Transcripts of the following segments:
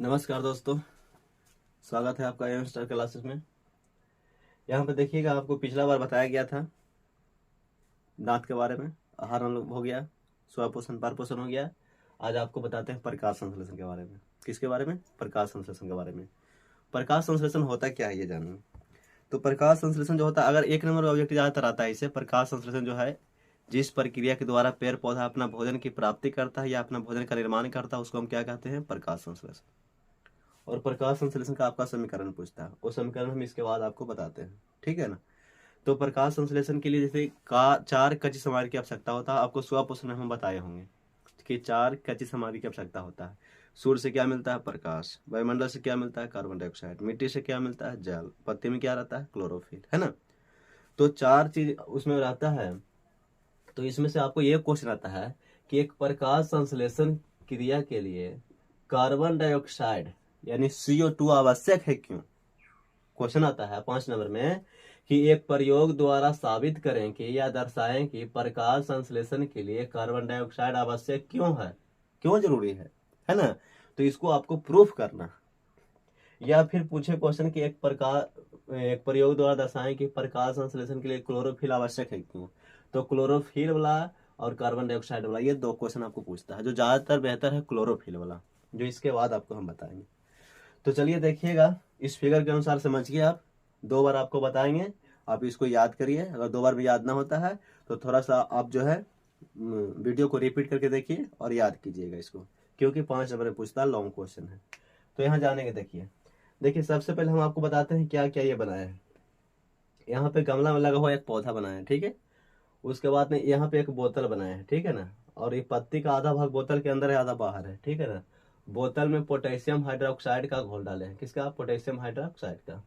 नमस्कार दोस्तों, स्वागत है आपका एम स्टार क्लासेस में। यहाँ पे देखिएगा, आपको पिछला बार बताया गया था दांत के बारे में। आहार हो गया, स्वपोषण पार पोषण हो गया। आज आपको बताते हैं प्रकाश संश्लेषण के बारे में। किसके बारे में? प्रकाश संश्लेषण के बारे में। प्रकाश संश्लेषण होता क्या है ये जानिए। तो प्रकाश संश्लेषण जो होता है, अगर एक नंबर ऑब्जेक्ट ज्यादातर आता है इसे, प्रकाश संश्लेषण जो है जिस प्रक्रिया के द्वारा पेड़ पौधा अपना भोजन की प्राप्ति करता है या अपना भोजन का निर्माण करता है, उसको हम क्या कहते हैं? प्रकाश संश्लेषण। और प्रकाश संश्लेषण का आपका समीकरण पूछता है, वो समीकरण हम इसके बाद आपको बताते हैं, ठीक है ना। तो प्रकाश संश्लेषण के लिए जैसे का 4 कच्ची सामग्री की आवश्यकता होता है। आपको स्वपोषण में हम बताए होंगे कि 4 कच्ची सामग्री की आवश्यकता होता है। सूर्य से क्या मिलता है? प्रकाश। वायुमंडल से क्या मिलता है? Carbon dioxide. मिट्टी से क्या मिलता है? जल। पत्ती में क्या रहता है? क्लोरोफिल, है ना। तो 4 चीज उसमें रहता है। तो इसमें से आपको ये क्वेश्चन आता है कि एक प्रकाश संश्लेषण क्रिया के लिए कार्बन डाइऑक्साइड यानी CO2 आवश्यक है क्यों? क्वेश्चन आता है 5 नंबर में कि एक प्रयोग द्वारा साबित करें कि या दर्शाएं कि प्रकाश संश्लेषण के लिए कार्बन डाइऑक्साइड आवश्यक क्यों है, क्यों जरूरी है ना। तो इसको आपको प्रूफ करना। या फिर पूछे क्वेश्चन कि एक प्रयोग द्वारा दर्शाएं कि प्रकाश संश्लेषण के लिए क्लोरोफिल आवश्यक है क्यों। तो क्लोरोफिल वाला और कार्बन डाइऑक्साइड वाला, ये 2 क्वेश्चन आपको पूछता है। जो ज्यादातर बेहतर है क्लोरोफिल वाला, जो इसके बाद आपको हम बताएंगे। तो चलिए देखिएगा, इस फिगर के अनुसार समझिए। आप 2 बार आपको बताएंगे, आप इसको याद करिए। अगर 2 बार भी याद ना होता है तो थोड़ा सा आप जो है वीडियो को रिपीट करके देखिए और याद कीजिएगा इसको, क्योंकि 5 नंबर में पूछता है, लॉन्ग क्वेश्चन है। तो यहाँ जाने के देखिए सबसे पहले हम आपको बताते हैं क्या क्या ये बनाया है। यहाँ पे गमला में लगा हुआ एक पौधा बनाया है, ठीक है। उसके बाद में यहाँ पे एक बोतल बनाया है, ठीक है ना। और ये पत्ती का आधा भाग बोतल के अंदर है, आधा बाहर है, ठीक है ना। बोतल में पोटेशियम हाइड्रोक्साइड का घोल डाले हैं। किसका? पोटेशियम हाइड्रोक्साइड का।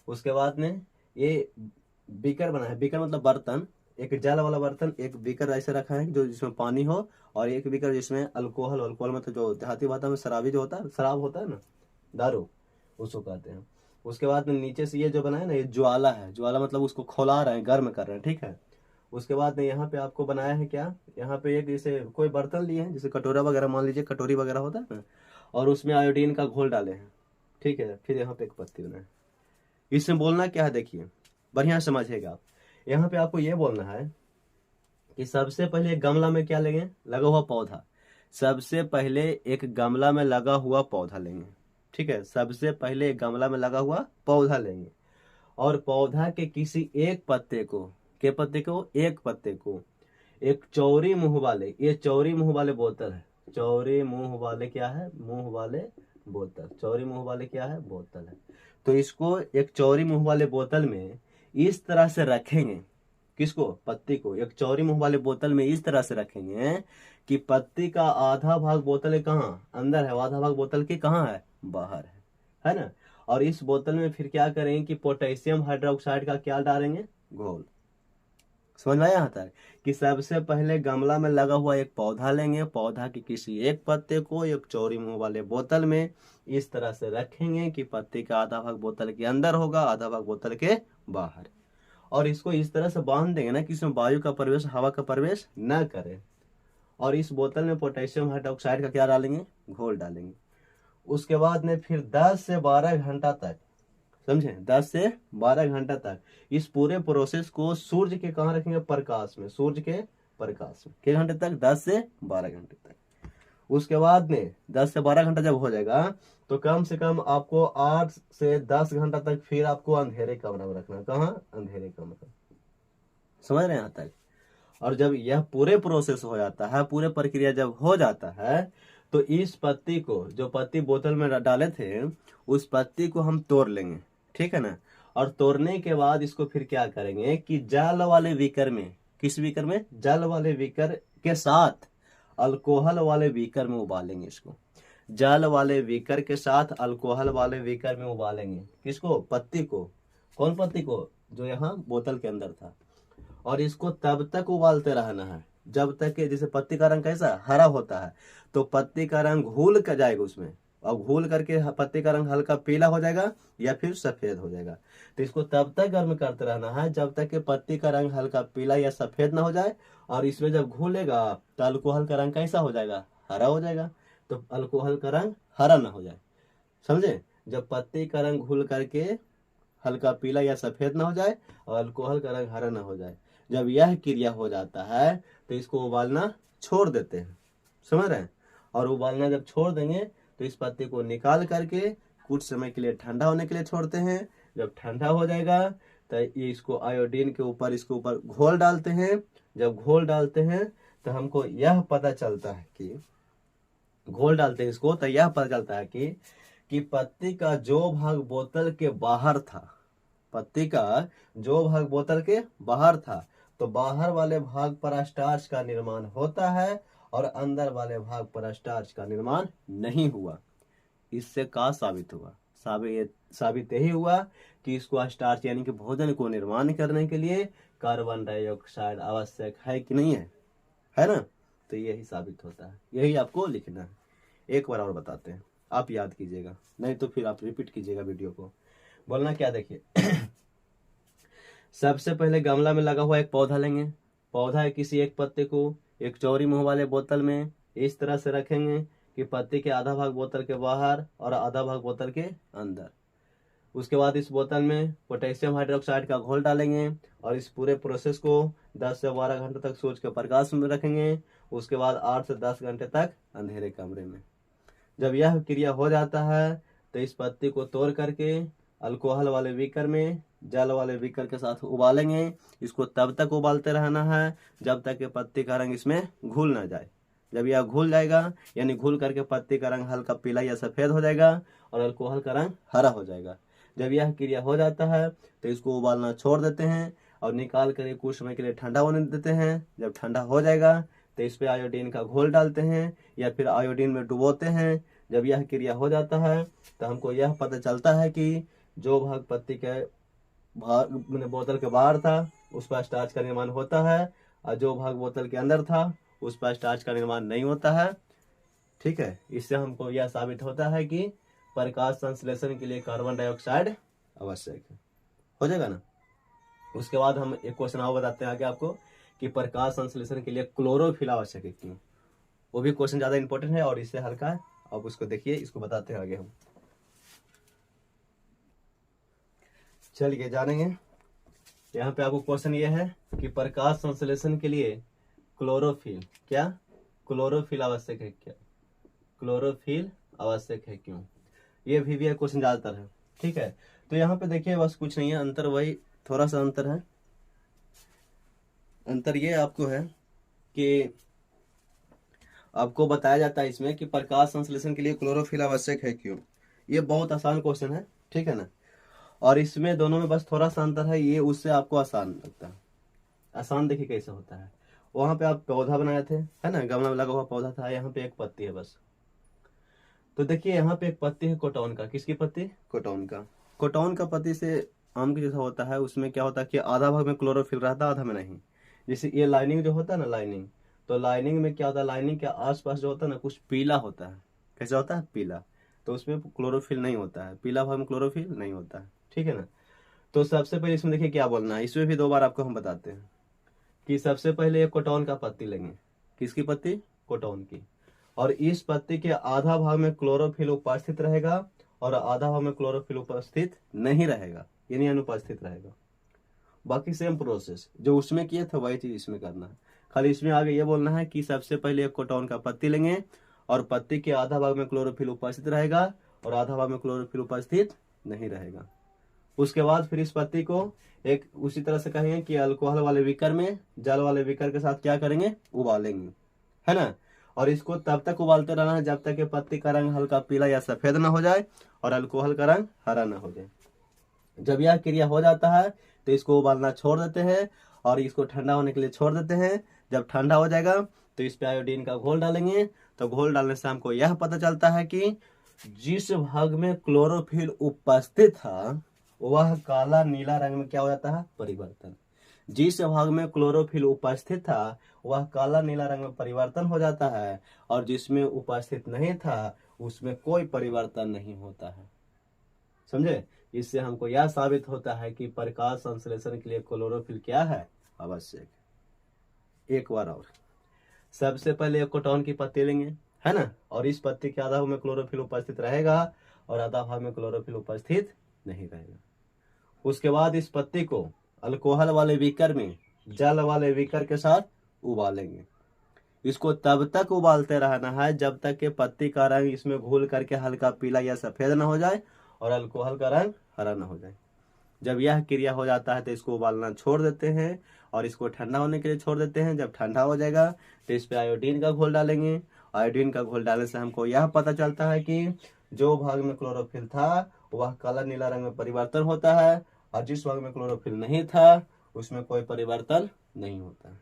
उसके बाद में ये बीकर बना है। बीकर मतलब बर्तन। एक जल वाला बर्तन, एक बीकर ऐसे रखा है जो जिसमें पानी हो, और एक बीकर जिसमें अल्कोहल। अल्कोहल मतलब जो देहाती भाषा में शराबी जो होता है, शराब होता है ना, दारू, उसको कहते हैं। उसके बाद में नीचे से ये जो बना है ना, ये ज्वाला है। ज्वाला मतलब उसको खौला रहे हैं, गर्म कर रहे हैं, ठीक है। उसके बाद में यहाँ पे आपको बनाया है क्या, यहाँ पे एक जैसे कोई बर्तन लिए हैं, जैसे कटोरा वगैरह, मान लीजिए कटोरी वगैरह होता है ना, और उसमें आयोडीन का घोल डाले हैं, ठीक है। फिर यहाँ पे एक पत्ती बनाए। इसमें बोलना क्या है देखिए, बढ़िया समझिएगा आप। यहाँ पे आपको ये बोलना है कि सबसे पहले एक गमला में क्या लेंगे? लगा हुआ पौधा। सबसे पहले एक गमला में लगा हुआ पौधा लेंगे, ठीक है। सबसे पहले एक गमला में लगा हुआ पौधा लेंगे, और पौधा के किसी एक पत्ते को, के पत्ते को, एक पत्ते को एक चौड़ी मुंह वाले, ये चौड़ी मुंह वाले बोतल है। चौड़ी मुंह वाले क्या है? मुंह वाले बोतल। चौड़ी मुंह वाले क्या है? बोतल है। तो इसको एक चौड़ी मुंह वाले बोतल में इस तरह से रखेंगे। किसको? पत्ती को। एक चौड़ी मुंह वाले बोतल में इस तरह से रखेंगे कि पत्ती का आधा भाग बोतल कहाँ अंदर है, आधा भाग बोतल के कहाँ है? बाहर है ना। और इस बोतल में फिर क्या करेंगे कि पोटेशियम हाइड्रोक्साइड का क्या डालेंगे? घोल। समझ में आया यहाँ तक कि सबसे पहले गमला में लगा हुआ एक पौधा लेंगे, पौधा के किसी एक पत्ते को एक चौड़ी मुंह वाले बोतल में इस तरह से रखेंगे कि पत्ती का आधा भाग बोतल के अंदर होगा, आधा भाग बोतल के बाहर। और इसको इस तरह से बांध देंगे ना कि इसमें वायु का प्रवेश, हवा का प्रवेश न करे। और इस बोतल में पोटेशियम हाइड्रोक्साइड का क्या डालेंगे? घोल डालेंगे। उसके बाद में फिर 10 से 12 घंटा तक, समझे, 10 से 12 घंटा तक इस पूरे प्रोसेस को सूर्य के कहाँ रखेंगे? प्रकाश में। सूर्य के प्रकाश में कितने घंटे तक? 10 से 12 घंटे तक। उसके बाद में 10 से 12 घंटा जब हो जाएगा तो कम से कम आपको 8 से 10 घंटा तक फिर आपको अंधेरे कमरे में रखना है। कहाँ? अंधेरे कमरे। समझ रहे हैं यहाँ तक? और जब यह पूरे प्रोसेस हो जाता है, पूरे प्रक्रिया जब हो जाता है, तो इस पत्ती को, जो पत्ती बोतल में डाले थे, उस पत्ती को हम तोड़ लेंगे, ठीक है ना। और तोड़ने के बाद इसको फिर क्या करेंगे कि जल वाले बीकर में, किस बीकर में? जल वाले बीकर के साथ अल्कोहल वाले बीकर में उबालेंगे इसको। जल वाले बीकर के साथ अल्कोहल वाले बीकर में उबालेंगे। किसको? पत्ती को। कौन पत्ती को? जो यहाँ बोतल के अंदर था। और इसको तब तक उबालते रहना है जब तक कि, जैसे पत्ती का रंग कैसा हरा होता है, तो पत्ती का रंग घुल कर जाएगा उसमें, और घुल करके पत्ती का रंग हल्का पीला हो जाएगा या फिर सफेद हो जाएगा। तो इसको तब तक गर्म करते रहना है जब तक कि पत्ती का रंग हल्का पीला या सफेद ना हो जाए। और इसमें जब घुलेगा तो अल्कोहल का रंग कैसा हो जाएगा? हरा हो जाएगा। तो अल्कोहल का रंग हरा ना हो जाए, समझे? जब पत्ती का रंग घुल करके हल्का पीला या सफेद ना हो जाए और अल्कोहल का रंग हरा ना हो जाए, जब यह क्रिया हो जाता है तो इसको उबालना छोड़ देते हैं। समझ रहे हैं? और उबालना जब छोड़ देंगे तो इस पत्ती को निकाल करके कुछ समय के लिए ठंडा होने के लिए छोड़ते हैं। जब ठंडा हो जाएगा तो ये इसको आयोडीन के ऊपर इसके ऊपर घोल डालते हैं। जब घोल डालते हैं तो हमको यह पता चलता है कि घोल डालते हैं इसको तो यह पता चलता है कि पत्ती का जो भाग बोतल के बाहर था, पत्ती का जो भाग बोतल के बाहर था, तो बाहर वाले भाग पर स्टार्च का निर्माण होता है और अंदर वाले भाग पर स्टार्च का निर्माण नहीं हुआ। इससे का साबित हुआ? साबित यही हुआ कि इसको स्टार्च यानी कि भोजन को निर्माण करने के लिए कार्बन डाइऑक्साइड आवश्यक है कि नहीं है ना? तो यही साबित होता है, यही आपको लिखना है। एक बार और बताते हैं, आप याद कीजिएगा, नहीं तो फिर आप रिपीट कीजिएगा वीडियो को। बोलना क्या, देखिए सबसे पहले गमला में लगा हुआ एक पौधा लेंगे। पौधा किसी एक पत्ते को एक चौड़ी मुंह वाले बोतल में इस तरह से रखेंगे कि पत्ते के आधा भाग बोतल के बाहर और आधा भाग बोतल के अंदर। उसके बाद इस बोतल में पोटेशियम हाइड्रोक्साइड का घोल डालेंगे और इस पूरे प्रोसेस को 10 से 12 घंटे तक सूरज के प्रकाश में रखेंगे। उसके बाद 8 से 10 घंटे तक अंधेरे कमरे में। जब यह क्रिया हो जाता है तो इस पत्ती को तोड़ करके अल्कोहल वाले बीकर में जल वाले बीकर के साथ उबालेंगे। इसको तब तक उबालते रहना है जब तक कि पत्ती का रंग इसमें घुल ना जाए। जब यह घुल जाएगा यानी घुल करके पत्ती का रंग हल्का पीला या सफेद हो जाएगा और अल्कोहल का रंग हरा हो जाएगा। जब यह क्रिया हो जाता है तो इसको उबालना छोड़ देते हैं और निकाल कर कुछ समय के लिए ठंडा होने देते हैं। जब ठंडा हो जाएगा तो इस पे आयोडीन का घोल डालते हैं या फिर आयोडीन में डुबोते हैं। जब यह क्रिया हो जाता है तो हमको यह पता चलता है कि जो भाग पत्ती के भाग बोतल के बाहर था उस पर स्टार्च का निर्माण होता है और जो भाग बोतल के अंदर था उस पर स्टार्च का निर्माण नहीं होता है। ठीक है, इससे हमको यह साबित होता है कि प्रकाश संश्लेषण के लिए कार्बन डाइऑक्साइड आवश्यक है। हो जाएगा ना? उसके बाद हम एक क्वेश्चन और बताते हैं आगे आपको कि प्रकाश संश्लेषण के लिए क्लोरोफिल आवश्यक है क्यों। वो भी क्वेश्चन ज्यादा इंपॉर्टेंट है और इससे हल्का है। अब उसको देखिए, इसको बताते हैं आगे हम। चलिए जानेंगे। यहाँ पे आपको क्वेश्चन ये है कि प्रकाश संश्लेषण के लिए क्लोरोफिल क्लोरोफिल आवश्यक है क्या? क्लोरोफिल आवश्यक है क्यों? ये भी क्वेश्चन ज्यादातर है। ठीक है, तो यहाँ पे देखिए बस कुछ नहीं है, अंतर वही थोड़ा सा अंतर है। अंतर ये आपको है कि आपको बताया जाता है इसमें कि प्रकाश संश्लेषण के लिए क्लोरोफिल आवश्यक है क्यों। ये बहुत आसान क्वेश्चन है, ठीक है ना? और इसमें दोनों में बस थोड़ा सा अंतर है, ये उससे आपको आसान लगता है। आसान देखिए कैसे होता है। वहां पे आप पौधा बनाए थे, है ना, गमला में लगा हुआ पौधा था, यहाँ पे एक पत्ती है बस। तो देखिए यहाँ पे एक पत्ती है कोटौन का। किसकी पत्ती? कोटौन का। कोटौन का पत्ती से आम के जैसा होता है। उसमें क्या होता है कि आधा भाग में क्लोरोफिल रहता है, आधा में नहीं। जैसे ये लाइनिंग जो होता है ना, लाइनिंग, तो लाइनिंग में क्या होता है, लाइनिंग के आसपास जो होता है ना कुछ पीला होता है। कैसा होता है? पीला। तो उसमें क्लोरोफिल नहीं होता है, पीला भाग में क्लोरोफिल नहीं होता है। ठीक है ना? तो सबसे पहले इसमें देखिए क्या बोलना है, इसमें भी दो बार आपको हम बताते हैं कि सबसे पहले एक कोटौन का पत्ती लेंगे। किसकी पत्ती? कोटौन की। और इस पत्ती के आधा भाग में क्लोरोफिल उपस्थित रहेगा और आधा भाग में क्लोरोफिल उपस्थित नहीं रहेगा, यानी अनुपस्थित रहेगा। बाकी सेम प्रोसेस जो उसमें किए थे वही चीज इसमें करना है। खाली इसमें आगे ये बोलना है कि सबसे पहले एक कोटौन का पत्ती लेंगे और पत्ती के आधा भाग में क्लोरोफिल उपस्थित रहेगा और आधा भाग में क्लोरोफिल उपस्थित नहीं रहेगा। उसके बाद फिर इस पत्ती को एक उसी तरह से कहेंगे कि अल्कोहल वाले बीकर में जल वाले बीकर के साथ क्या करेंगे? उबालेंगे, है ना? और इसको तब तक उबालते रहना है जब तक कि पत्ती का रंग हल्का पीला या सफेद ना हो जाए और अल्कोहल का रंग हरा ना हो जाए। जब यह क्रिया हो जाता है तो इसको उबालना छोड़ देते हैं और इसको ठंडा होने के लिए छोड़ देते हैं। जब ठंडा हो जाएगा तो इस पे आयोडीन का घोल डालेंगे। तो घोल डालने से हमको यह पता चलता है कि जिस भाग में क्लोरोफिल उपस्थित था वह काला नीला रंग में क्या हो जाता है? परिवर्तन। जिस भाग में क्लोरोफिल उपस्थित था वह काला नीला रंग में परिवर्तन हो जाता है और जिसमें उपस्थित नहीं था उसमें कोई परिवर्तन नहीं होता है। समझे? इससे हमको यह साबित होता है कि प्रकाश संश्लेषण के लिए क्लोरोफिल क्या है? आवश्यक। एक बार और, सबसे पहले एक कोटौन की पत्ती लेंगे, है ना। और इस पत्ती के आधा भाग में क्लोरोफिल उपस्थित रहेगा और आधा भाग में क्लोरोफिल उपस्थित नहीं रहेगा। उसके बाद इस पत्ती को अल्कोहल वाले बीकर में जल वाले बीकर के साथ उबालेंगे। इसको तब तक उबालते रहना है जब तक कि पत्ती का रंग इसमें घुल करके हल्का पीला या सफेद ना हो जाए और अल्कोहल का रंग हरा ना हो जाए। जब यह क्रिया हो जाता है तो इसको उबालना छोड़ देते हैं और इसको ठंडा होने के लिए छोड़ देते हैं। जब ठंडा हो जाएगा तो इस पे आयोडीन का घोल डालेंगे। आयोडीन का घोल डालने से हमको यह पता चलता है कि जो भाग में क्लोरोफिल था वह काला नीला रंग में परिवर्तन होता है और जिस भाग में क्लोरोफिल नहीं था उसमें कोई परिवर्तन नहीं होता।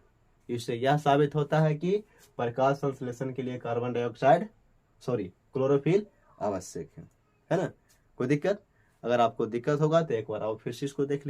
इससे यह साबित होता है कि प्रकाश संश्लेषण के लिए कार्बन डाइऑक्साइड क्लोरोफिल आवश्यक है ना। कोई दिक्कत? अगर आपको दिक्कत होगा तो एक बार आप फिर से इसको देख लीजिए।